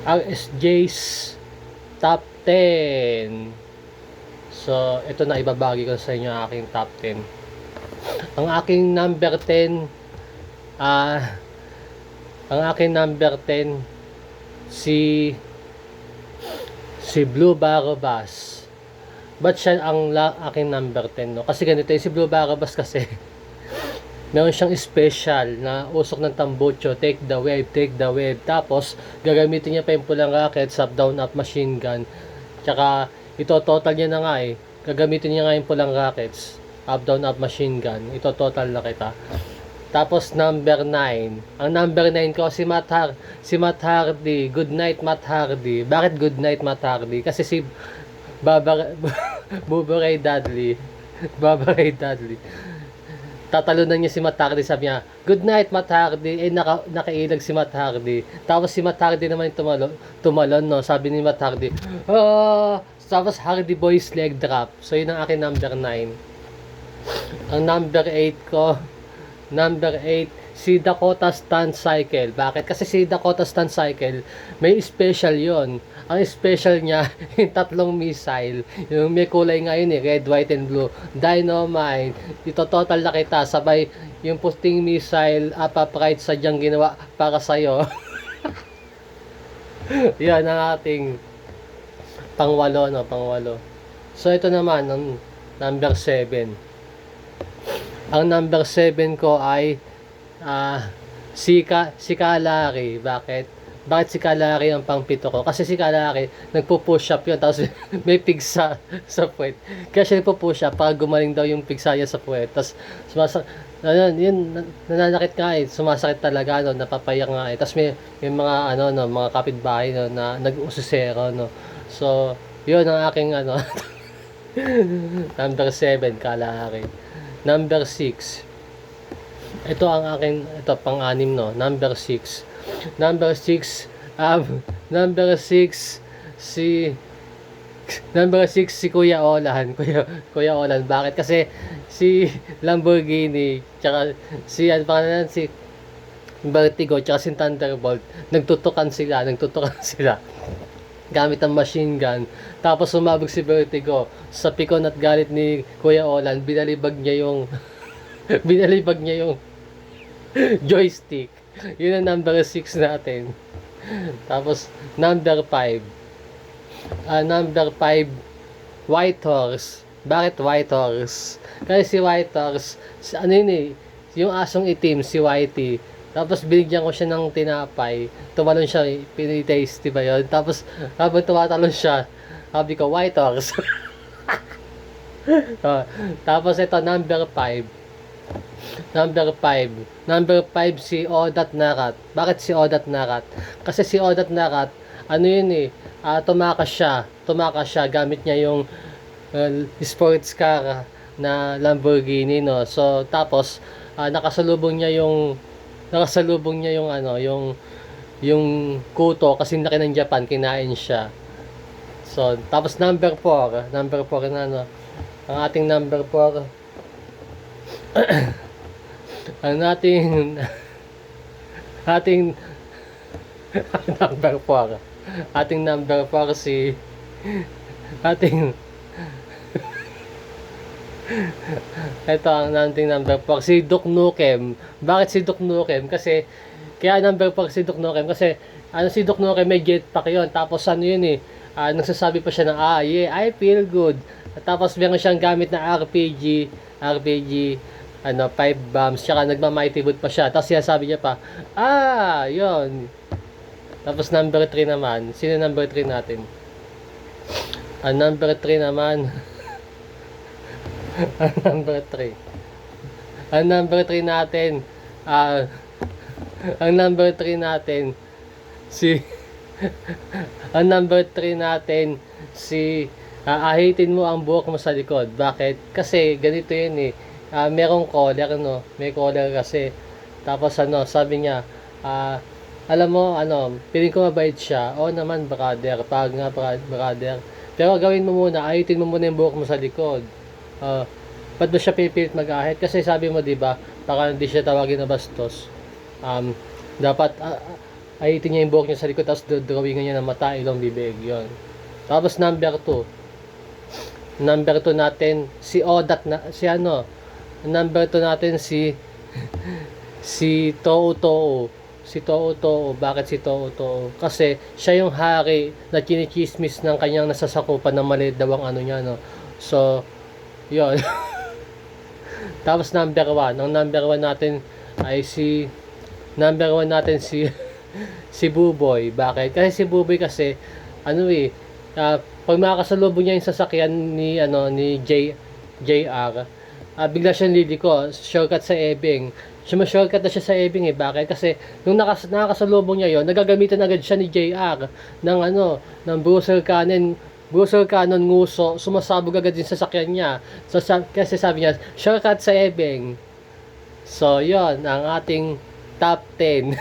RSJ's Top 10. So, ito na ibabagi ko sa inyo ang aking top 10. Ang aking number 10, ah, ang aking number 10, si Blue Barabas. Ba't siya ang aking number 10, no? Kasi ganito, si Blue Barabas kasi, meron siyang special na usok ng tambucho, take the wave, take the wave. Tapos, gagamitin niya pa yung pulang rockets, up, down, up, machine gun. Tsaka, ito total niya na nga eh. Gagamitin niya nga yung pulang rockets, up, down, up, machine gun. Ito total na kita. Tapos, number 9. Ang number 9 ko, si Matt Hardy. Good night, Matt Hardy. Bakit good night, Matt Hardy? Kasi si Buburay Dudley. Buburay Dudley. Tatalunan niya si Matt Hardy, sabi niya, good night Matt Hardy, nakailag si Matt Hardy. Tapos si Matt Hardy naman tumalon, no, sabi ni Matt Hardy, tapos Hardy Boys leg drop. So yun ang akin number 9. Ang number 8 ko, number 8, si Dakota Stunt Cycle. Bakit? Kasi si Dakota Stunt Cycle, may special yon. Ang special niya, yung tatlong missile. Yung may kulay nga yun eh, red, white, and blue. Dynamite. Ito total na kita. Sabay, yung puting missile, upright, sadyang ginawa para sa'yo. Yan ang ating pangwalo, no? Pangwalo. So, ito naman, ang number 7. Ang number 7 ko ay si Kalari. Bakit si Kalari ang pangpito ko? Kasi si Kalari nagpo-push up yun, tapos may pigsa sa puwet. Kaya siya nagpo-push up para gumaling daw yung pigsa niya sa puwet. Tapos nananakit nga eh, sumasakit talaga, no, napapayak nga eh. Tapos may mga mga kapitbahay, no, na nag-usisero, no. So, yun ang aking number 7, Kalari. Number 6. Ito ang akin, ito pang-anim, no. Number 6. Number 6, number 6 si Kuya Olan. Kuya Olan. Bakit? Kasi si Lamborghini, tsaka si Vertigo, tsaka si Thunderbolt, nagtutukan sila gamit ang machine gun. Tapos sumabog si Vertigo sa pikon at galit ni Kuya Olan, binalibag niya yung joystick. Yun ang number 6 natin. Tapos number 5. Number 5, White Horse. Bakit White Horse? Kasi si White Horse, yung asong itim, si Whitey. Tapos binigyan ko siya ng tinapay. Tumalon siya, pinitaste ba yun? Tapos habang tumatalon siya, sabi ko, White Horse. Tapos ito, number 5. Number 5 si Odat Narat. Bakit si Odat Narat? Kasi si Odat Narat, tumakas siya gamit niya yung sports car na Lamborghini, no. So tapos nakasalubong niya yung yung kuto kasi laki ng Japan, kinain siya. So tapos number 4 na ang ating number 4. ang ating number 4. Ating number 4 si ating ito ang ating number 4, si Duke Nukem. Bakit si Duke Nukem? Kasi kaya number 4 si Duke Nukem kasi si Duke Nukem may jetpack yon. Tapos nagsasabi pa siya ng yeah, I feel good. Tapos meron siyang gamit na RPG 5 bombs, tsaka nagma-mighty boot pa siya. Tapos sabi niya pa, yon. Tapos number 3 naman, sino number 3 natin? Number 3 naman, number 3. Ang number 3 natin, ang number 3 natin, si, ang number 3 natin, si, ahitin mo ang buhok mo sa likod. Bakit? Kasi ganito yun eh. Merong collar, no? May collar kasi. Tapos sabi niya, alam mo, piling ko mabait siya. Oo naman, brother. Pag nga, brother. Pero gawin mo muna, ahitin mo muna yung buhok mo sa likod. Ba't ba siya pipilit mag-ahit? Kasi sabi mo, di ba, baka hindi siya tawagin na bastos. Dapat, Ahitin niya yung buhok niya sa likod, tapos drawingan niya ng mata, ilong, bibig, yun. Tapos number 2. Number 2 natin, si Odat na, si ano, number 2 natin si Tou Tou. Si Tou Tou. Bakit si Tou Tou? Kasi siya yung hari na chinichismis ng kanyang nasasakupan ng maliit daw ang ano niya, no. So, yun. Tapos number 1. Ang number 1 natin ay number 1 natin si Buboy. Bakit? Kasi si Buboy kasi ano pag makakasalubong niya yung sasakyan ni JR, bigla siyang liliko, shortcut sa ebing. Shortcut na siya sa ebing Bakit? Kasi nung nakakasalubong niya yon, nagagamitan agad siya ni JR ng Bruiser Cannon nguso, sumasabog agad yung sasakyan niya. So, kasi sabi niya, shortcut sa ebing. So, yon ang ating top 10.